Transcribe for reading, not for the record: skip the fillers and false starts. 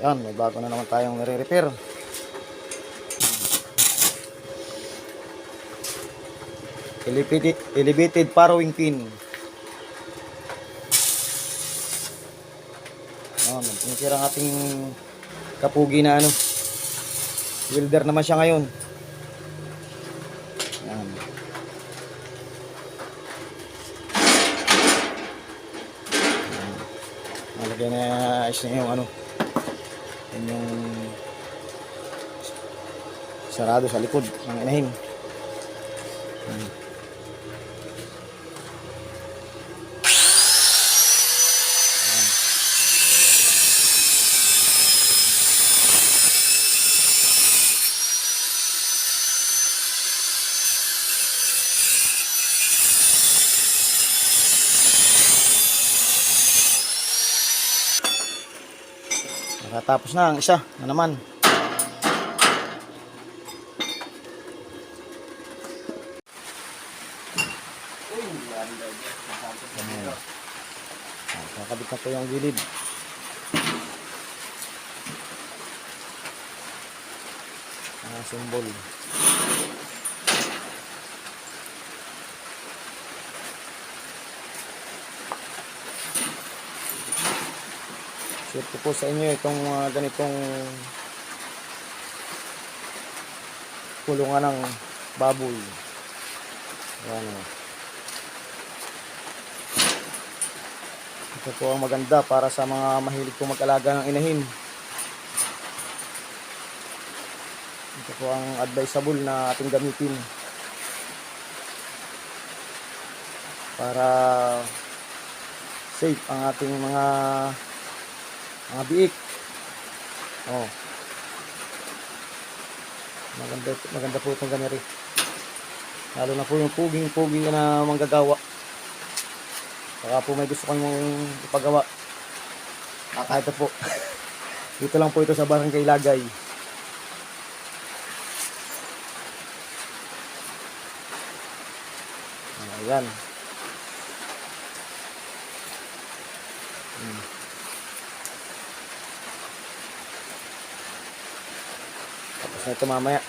Yan, may bago na naman tayong nire-repair. Elevated farrowing pin. Yan, pinisira ang ating kapugi na ano. Welder naman siya ngayon. Yan. Nalagay na ayos na yung ano. Yung sarado sa likod ng inahin. Nakatapos na ang isa na naman. Kakabit na po yung gilid. Symbol. Share ko po sa inyo itong ganitong kulungan ng baboy. Ayan o. Ito po ang maganda para sa mga mahilig po mag-alaga ng inahin. Ito po ang advisable na ating gamitin para safe ang ating mga biik. Oh. Maganda po itong ganiri. Lalo na po yung puging-puging na manggagawa. Baka po may gusto kang ipagawa. Ito po. Dito lang po ito sa Barangay Lagay. Ayan. Tapos na ito mamaya.